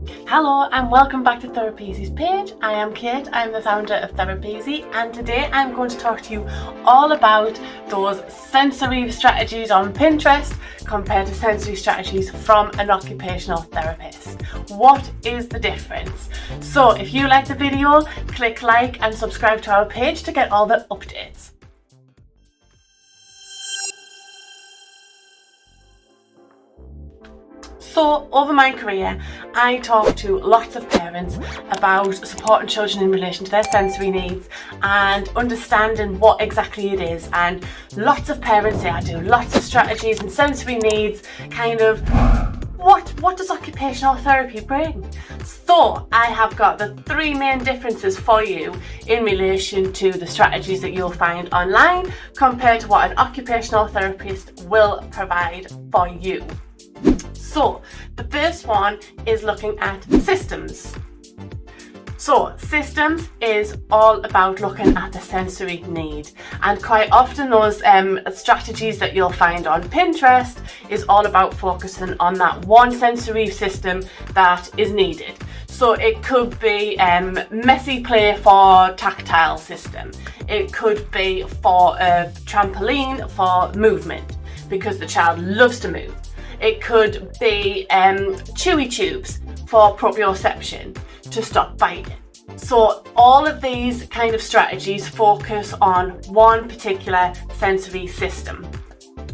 Hello and welcome back to Therapy's page. I am Kate, I'm the founder of Therapy, and today I'm going to talk to you all about those sensory strategies on Pinterest compared to sensory strategies from an occupational therapist. What is the difference? So if you like the video, click like and subscribe to our page to get all the updates. So over my career, I talk to lots of parents about supporting children in relation to their sensory needs and understanding what exactly it is. And lots of parents say I do lots of strategies and sensory needs, kind of, what does occupational therapy bring? So I have got the three main differences for you in relation to the strategies that you'll find online compared to what an occupational therapist will provide for you. So the first one is looking at systems. So systems is all about looking at the sensory need, and quite often those strategies that you'll find on Pinterest is all about focusing on that one sensory system that is needed. So it could be messy play for tactile system. It could be for a trampoline for movement because the child loves to move. It could be chewy tubes for proprioception to stop biting. So all of these kind of strategies focus on one particular sensory system.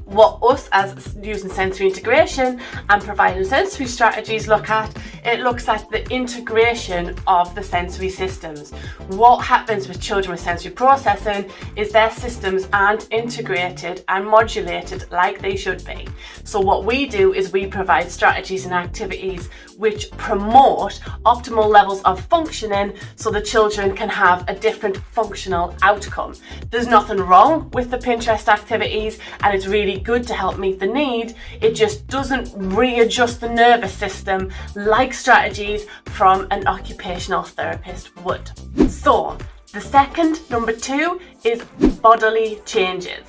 What us as using sensory integration and providing sensory strategies look at, it looks at the integration of the sensory systems. What happens with children with sensory processing is their systems aren't integrated and modulated like they should be. So what we do is we provide strategies and activities which promote optimal levels of functioning so the children can have a different functional outcome. There's nothing wrong with the Pinterest activities and it's really good to help meet the need. It just doesn't readjust the nervous system like strategies from an occupational therapist would. So the second, number two, is bodily changes.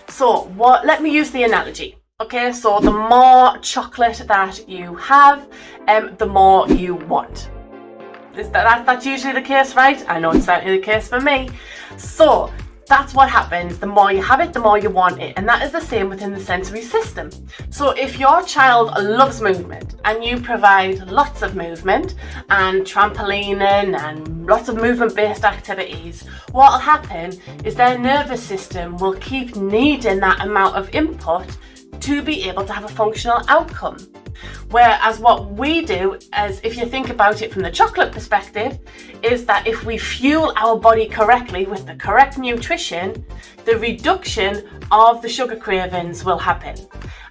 So let me use the analogy. Okay, so the more chocolate that you have, the more you want. That's usually the case, right? I know it's certainly the case for me. So that's what happens. The more you have it, the more you want it. And that is the same within the sensory system. So if your child loves movement and you provide lots of movement and trampolining and lots of movement-based activities, what will happen is their nervous system will keep needing that amount of input to be able to have a functional outcome. Whereas what we do, as if you think about it from the chocolate perspective, is that if we fuel our body correctly with the correct nutrition, the reduction of the sugar cravings will happen.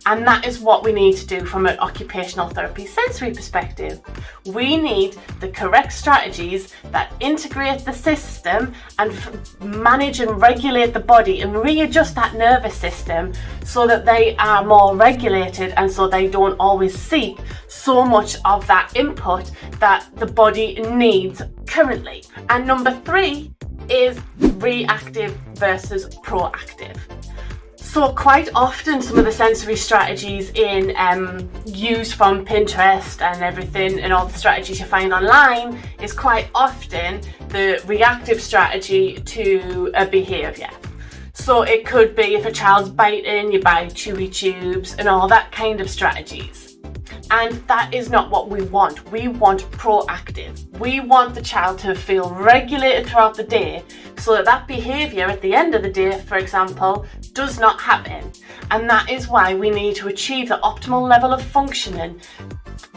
And that is what we need to do from an occupational therapy sensory perspective. We need the correct strategies that integrate the system and manage and regulate the body and readjust that nervous system so that they are more regulated and so they don't always seek so much of that input that the body needs currently. And number three is reactive versus proactive. So quite often some of the sensory strategies in used from Pinterest and everything and all the strategies you find online is quite often the reactive strategy to a behaviour. So it could be if a child's biting, you buy chewy tubes and all that kind of strategies. And that is not what we want. We want proactive. We want the child to feel regulated throughout the day so that that behaviour at the end of the day, for example, does not happen. And that is why we need to achieve the optimal level of functioning,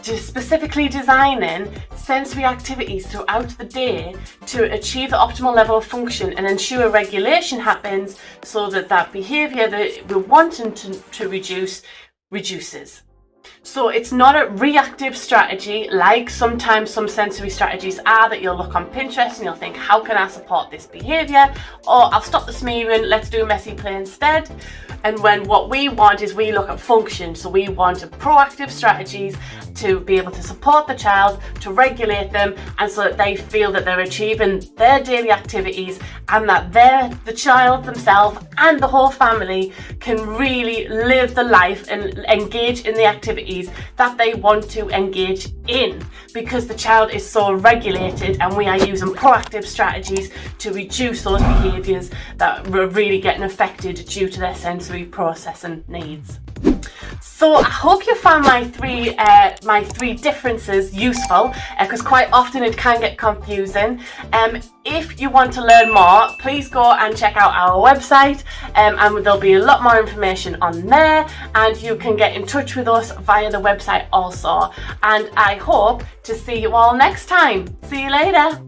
to specifically designing sensory activities throughout the day to achieve the optimal level of function and ensure regulation happens so that that behaviour that we're wanting to reduce reduces. So it's not a reactive strategy like sometimes some sensory strategies are that you'll look on Pinterest and you'll think, how can I support this behaviour? Or I'll stop the smearing, let's do messy play instead. And when what we want is we look at function, so we want proactive strategies to be able to support the child, to regulate them, and so that they feel that they're achieving their daily activities and that the child themselves and the whole family can really live the life and engage in the activities that they want to engage in, because the child is so regulated and we are using proactive strategies to reduce those behaviours that are really getting affected due to their sensory processing needs. So I hope you found my three differences useful, because quite often it can get confusing. If you want to learn more, please go and check out our website, and there'll be a lot more information on there, and you can get in touch with us via the website also. And I hope to see you all next time. See you later.